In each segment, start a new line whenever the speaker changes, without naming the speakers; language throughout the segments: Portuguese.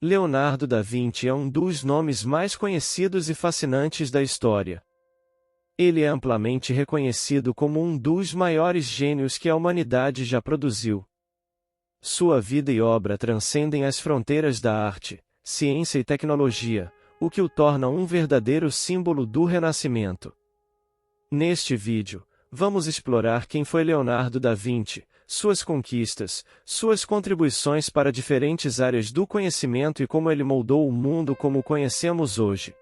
Leonardo da Vinci é um dos nomes mais conhecidos e fascinantes da história. Ele é amplamente reconhecido como um dos maiores gênios que a humanidade já produziu. Sua vida e obra transcendem as fronteiras da arte, ciência e tecnologia, o que o torna um verdadeiro símbolo do Renascimento. Neste vídeo, vamos explorar quem foi Leonardo da Vinci, suas conquistas, suas contribuições para diferentes áreas do conhecimento e como ele moldou o mundo como o conhecemos hoje.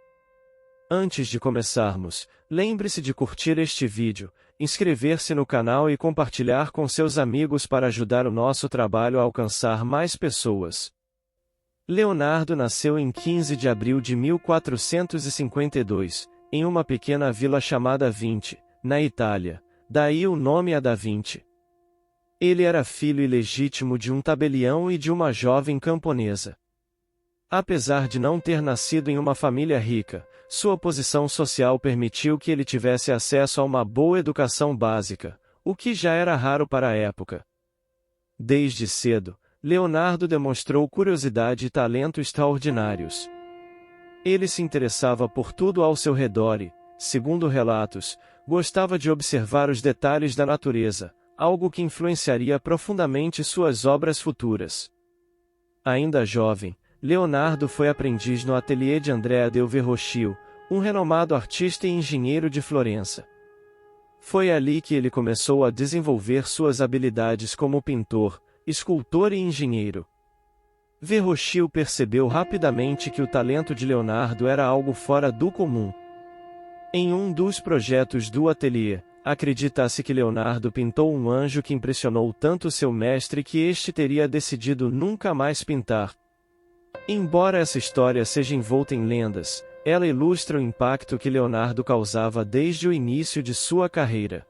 Antes de começarmos, lembre-se de curtir este vídeo, inscrever-se no canal e compartilhar com seus amigos para ajudar o nosso trabalho a alcançar mais pessoas. Leonardo nasceu em 15 de abril de 1452, em uma pequena vila chamada Vinci, na Itália, daí o nome a Da Vinci. Ele era filho ilegítimo de um tabelião e de uma jovem camponesa. Apesar de não ter nascido em uma família rica, sua posição social permitiu que ele tivesse acesso a uma boa educação básica, o que já era raro para a época. Desde cedo, Leonardo demonstrou curiosidade e talento extraordinários. Ele se interessava por tudo ao seu redor e, segundo relatos, gostava de observar os detalhes da natureza, algo que influenciaria profundamente suas obras futuras. Ainda jovem, Leonardo foi aprendiz no ateliê de Andrea del Verrocchio, um renomado artista e engenheiro de Florença. Foi ali que ele começou a desenvolver suas habilidades como pintor, escultor e engenheiro. Verrocchio percebeu rapidamente que o talento de Leonardo era algo fora do comum. Em um dos projetos do ateliê, acredita-se que Leonardo pintou um anjo que impressionou tanto seu mestre que este teria decidido nunca mais pintar. Embora essa história seja envolta em lendas, ela ilustra o impacto que Leonardo causava desde o início de sua carreira.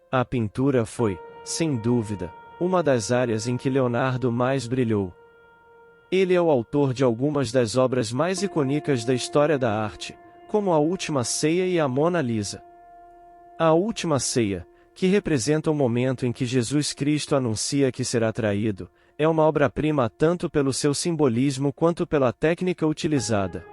A pintura foi, sem dúvida, uma das áreas em que Leonardo mais brilhou. Ele é o autor de algumas das obras mais icônicas da história da arte, como A Última Ceia e a Mona Lisa. A Última Ceia, que representa o momento em que Jesus Cristo anuncia que será traído, é uma obra-prima tanto pelo seu simbolismo quanto pela técnica utilizada.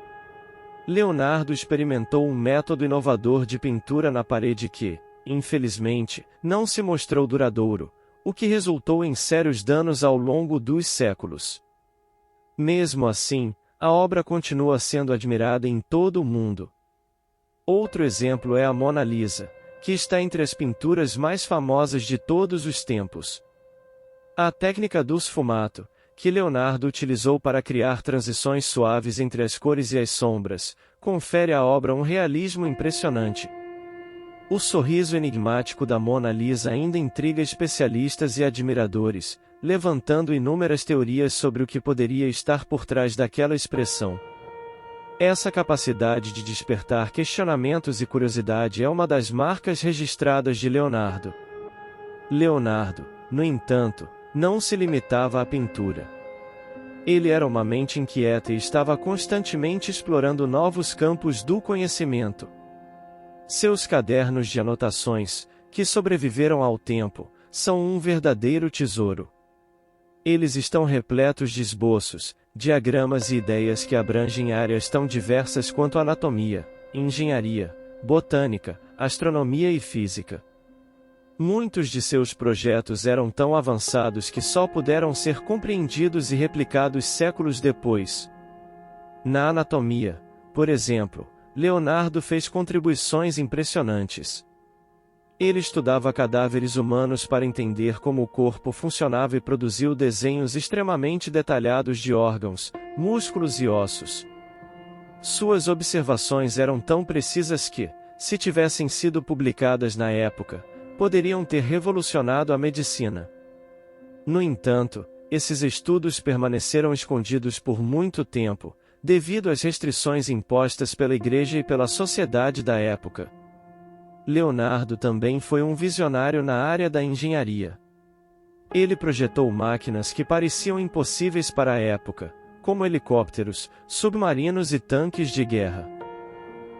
Leonardo experimentou um método inovador de pintura na parede que, infelizmente, não se mostrou duradouro, o que resultou em sérios danos ao longo dos séculos. Mesmo assim, a obra continua sendo admirada em todo o mundo. Outro exemplo é a Mona Lisa, que está entre as pinturas mais famosas de todos os tempos. A técnica do sfumato, que Leonardo utilizou para criar transições suaves entre as cores e as sombras, confere à obra um realismo impressionante. O sorriso enigmático da Mona Lisa ainda intriga especialistas e admiradores, levantando inúmeras teorias sobre o que poderia estar por trás daquela expressão. Essa capacidade de despertar questionamentos e curiosidade é uma das marcas registradas de Leonardo. Leonardo, no entanto, não se limitava à pintura. Ele era uma mente inquieta e estava constantemente explorando novos campos do conhecimento. Seus cadernos de anotações, que sobreviveram ao tempo, são um verdadeiro tesouro. Eles estão repletos de esboços, diagramas e ideias que abrangem áreas tão diversas quanto anatomia, engenharia, botânica, astronomia e física. Muitos de seus projetos eram tão avançados que só puderam ser compreendidos e replicados séculos depois. Na anatomia, por exemplo, Leonardo fez contribuições impressionantes. Ele estudava cadáveres humanos para entender como o corpo funcionava e produziu desenhos extremamente detalhados de órgãos, músculos e ossos. Suas observações eram tão precisas que, se tivessem sido publicadas na época, poderiam ter revolucionado a medicina. No entanto, esses estudos permaneceram escondidos por muito tempo, devido às restrições impostas pela Igreja e pela sociedade da época. Leonardo também foi um visionário na área da engenharia. Ele projetou máquinas que pareciam impossíveis para a época, como helicópteros, submarinos e tanques de guerra.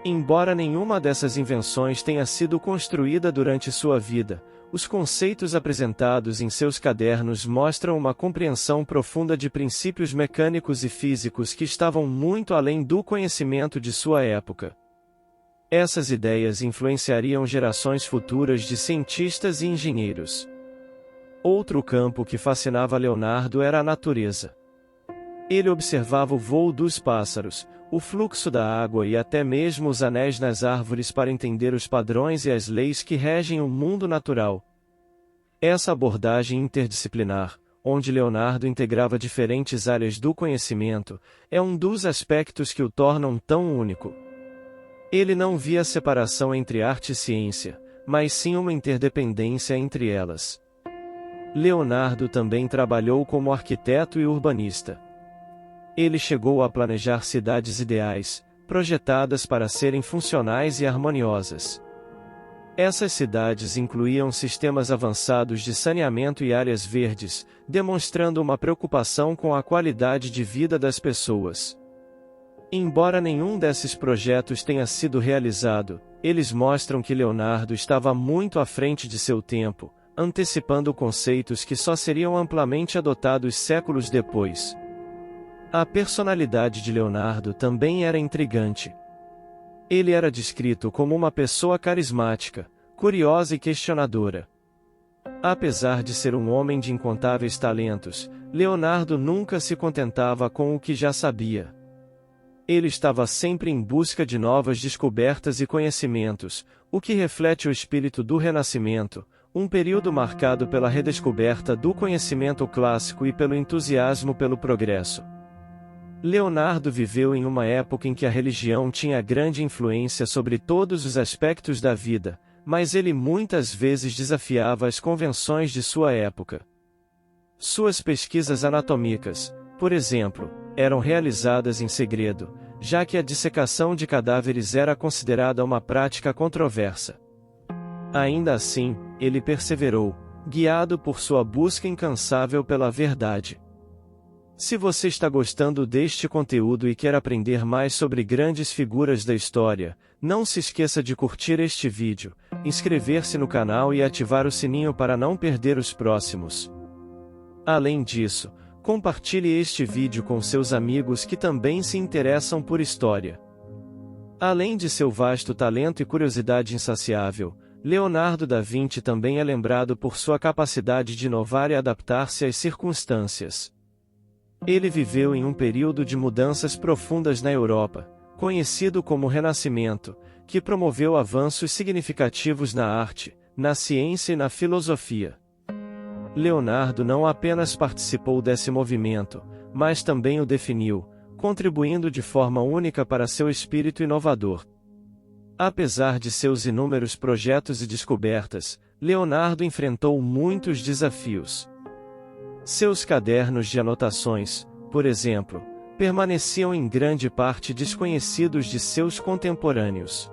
Embora nenhuma dessas invenções tenha sido construída durante sua vida, os conceitos apresentados em seus cadernos mostram uma compreensão profunda de princípios mecânicos e físicos que estavam muito além do conhecimento de sua época. Essas ideias influenciariam gerações futuras de cientistas e engenheiros. Outro campo que fascinava Leonardo era a natureza. Ele observava o voo dos pássaros, o fluxo da água e até mesmo os anéis nas árvores para entender os padrões e as leis que regem o mundo natural. Essa abordagem interdisciplinar, onde Leonardo integrava diferentes áreas do conhecimento, é um dos aspectos que o tornam tão único. Ele não via separação entre arte e ciência, mas sim uma interdependência entre elas. Leonardo também trabalhou como arquiteto e urbanista. Ele chegou a planejar cidades ideais, projetadas para serem funcionais e harmoniosas. Essas cidades incluíam sistemas avançados de saneamento e áreas verdes, demonstrando uma preocupação com a qualidade de vida das pessoas. Embora nenhum desses projetos tenha sido realizado, eles mostram que Leonardo estava muito à frente de seu tempo, antecipando conceitos que só seriam amplamente adotados séculos depois. A personalidade de Leonardo também era intrigante. Ele era descrito como uma pessoa carismática, curiosa e questionadora. Apesar de ser um homem de incontáveis talentos, Leonardo nunca se contentava com o que já sabia. Ele estava sempre em busca de novas descobertas e conhecimentos, o que reflete o espírito do Renascimento, um período marcado pela redescoberta do conhecimento clássico e pelo entusiasmo pelo progresso. Leonardo viveu em uma época em que a religião tinha grande influência sobre todos os aspectos da vida, mas ele muitas vezes desafiava as convenções de sua época. Suas pesquisas anatômicas, por exemplo, eram realizadas em segredo, já que a dissecação de cadáveres era considerada uma prática controversa. Ainda assim, ele perseverou, guiado por sua busca incansável pela verdade. Se você está gostando deste conteúdo e quer aprender mais sobre grandes figuras da história, não se esqueça de curtir este vídeo, inscrever-se no canal e ativar o sininho para não perder os próximos. Além disso, compartilhe este vídeo com seus amigos que também se interessam por história. Além de seu vasto talento e curiosidade insaciável, Leonardo da Vinci também é lembrado por sua capacidade de inovar e adaptar-se às circunstâncias. Ele viveu em um período de mudanças profundas na Europa, conhecido como Renascimento, que promoveu avanços significativos na arte, na ciência e na filosofia. Leonardo não apenas participou desse movimento, mas também o definiu, contribuindo de forma única para seu espírito inovador. Apesar de seus inúmeros projetos e descobertas, Leonardo enfrentou muitos desafios. Seus cadernos de anotações, por exemplo, permaneciam em grande parte desconhecidos de seus contemporâneos.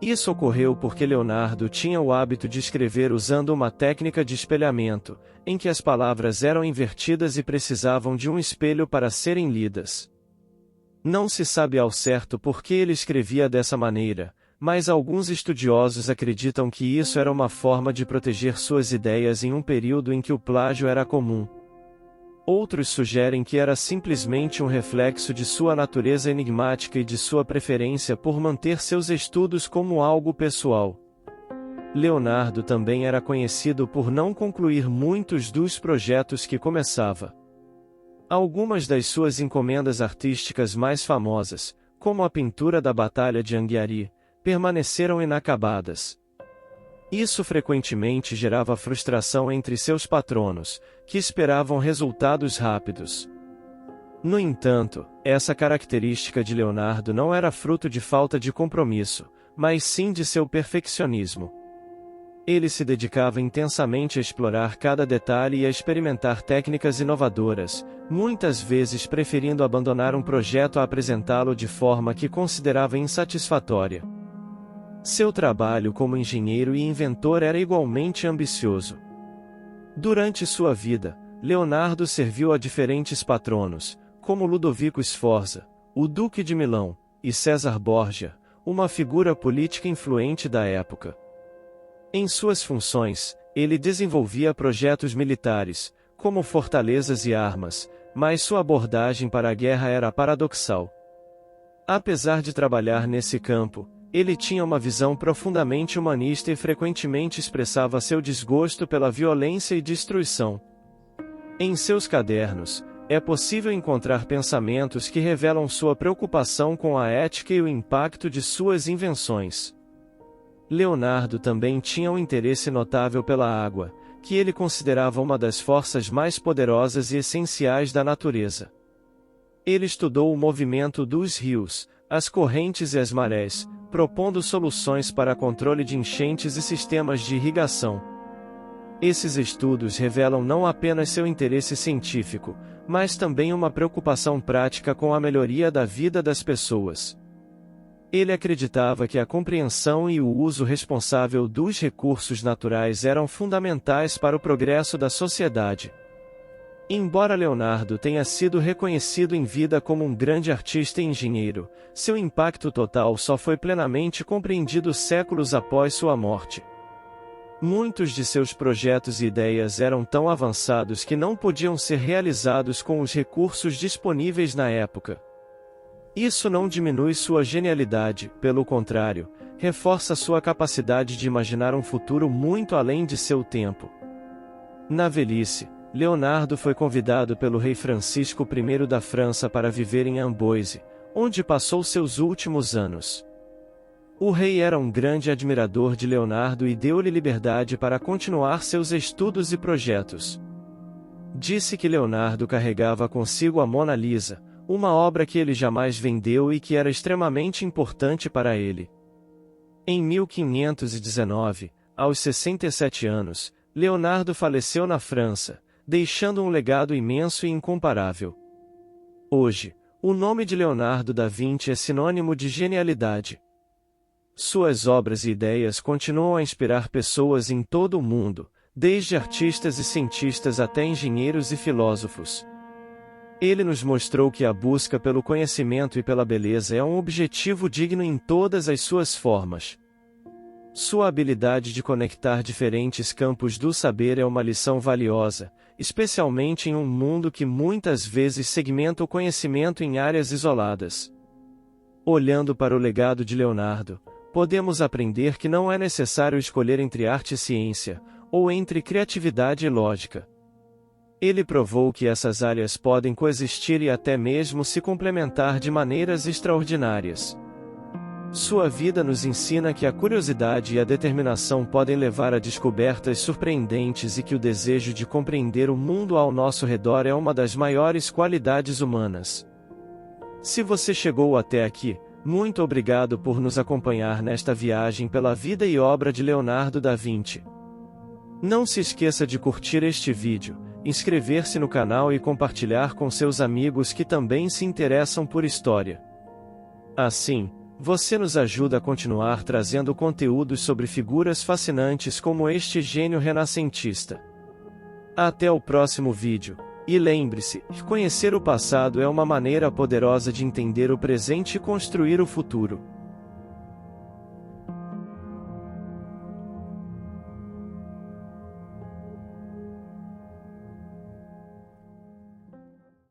Isso ocorreu porque Leonardo tinha o hábito de escrever usando uma técnica de espelhamento, em que as palavras eram invertidas e precisavam de um espelho para serem lidas. Não se sabe ao certo por que ele escrevia dessa maneira, mas alguns estudiosos acreditam que isso era uma forma de proteger suas ideias em um período em que o plágio era comum. Outros sugerem que era simplesmente um reflexo de sua natureza enigmática e de sua preferência por manter seus estudos como algo pessoal. Leonardo também era conhecido por não concluir muitos dos projetos que começava. Algumas das suas encomendas artísticas mais famosas, como a pintura da Batalha de Anghiari, permaneceram inacabadas. Isso frequentemente gerava frustração entre seus patronos, que esperavam resultados rápidos. No entanto, essa característica de Leonardo não era fruto de falta de compromisso, mas sim de seu perfeccionismo. Ele se dedicava intensamente a explorar cada detalhe e a experimentar técnicas inovadoras, muitas vezes preferindo abandonar um projeto a apresentá-lo de forma que considerava insatisfatória. Seu trabalho como engenheiro e inventor era igualmente ambicioso. Durante sua vida, Leonardo serviu a diferentes patronos, como Ludovico Sforza, o Duque de Milão, e César Borgia, uma figura política influente da época. Em suas funções, ele desenvolvia projetos militares, como fortalezas e armas, mas sua abordagem para a guerra era paradoxal. Apesar de trabalhar nesse campo, ele tinha uma visão profundamente humanista e frequentemente expressava seu desgosto pela violência e destruição. Em seus cadernos, é possível encontrar pensamentos que revelam sua preocupação com a ética e o impacto de suas invenções. Leonardo também tinha um interesse notável pela água, que ele considerava uma das forças mais poderosas e essenciais da natureza. Ele estudou o movimento dos rios, as correntes e as marés, propondo soluções para controle de enchentes e sistemas de irrigação. Esses estudos revelam não apenas seu interesse científico, mas também uma preocupação prática com a melhoria da vida das pessoas. Ele acreditava que a compreensão e o uso responsável dos recursos naturais eram fundamentais para o progresso da sociedade. Embora Leonardo tenha sido reconhecido em vida como um grande artista e engenheiro, seu impacto total só foi plenamente compreendido séculos após sua morte. Muitos de seus projetos e ideias eram tão avançados que não podiam ser realizados com os recursos disponíveis na época. Isso não diminui sua genialidade, pelo contrário, reforça sua capacidade de imaginar um futuro muito além de seu tempo. Na velhice, Leonardo foi convidado pelo rei Francisco I da França para viver em Amboise, onde passou seus últimos anos. O rei era um grande admirador de Leonardo e deu-lhe liberdade para continuar seus estudos e projetos. Disse que Leonardo carregava consigo a Mona Lisa, uma obra que ele jamais vendeu e que era extremamente importante para ele. Em 1519, aos 67 anos, Leonardo faleceu na França, deixando um legado imenso e incomparável. Hoje, o nome de Leonardo da Vinci é sinônimo de genialidade. Suas obras e ideias continuam a inspirar pessoas em todo o mundo, desde artistas e cientistas até engenheiros e filósofos. Ele nos mostrou que a busca pelo conhecimento e pela beleza é um objetivo digno em todas as suas formas. Sua habilidade de conectar diferentes campos do saber é uma lição valiosa, especialmente em um mundo que muitas vezes segmenta o conhecimento em áreas isoladas. Olhando para o legado de Leonardo, podemos aprender que não é necessário escolher entre arte e ciência, ou entre criatividade e lógica. Ele provou que essas áreas podem coexistir e até mesmo se complementar de maneiras extraordinárias. Sua vida nos ensina que a curiosidade e a determinação podem levar a descobertas surpreendentes e que o desejo de compreender o mundo ao nosso redor é uma das maiores qualidades humanas. Se você chegou até aqui, muito obrigado por nos acompanhar nesta viagem pela vida e obra de Leonardo da Vinci. Não se esqueça de curtir este vídeo, inscrever-se no canal e compartilhar com seus amigos que também se interessam por história. Assim, você nos ajuda a continuar trazendo conteúdos sobre figuras fascinantes como este gênio renascentista. Até o próximo vídeo, e lembre-se, conhecer o passado é uma maneira poderosa de entender o presente e construir o futuro.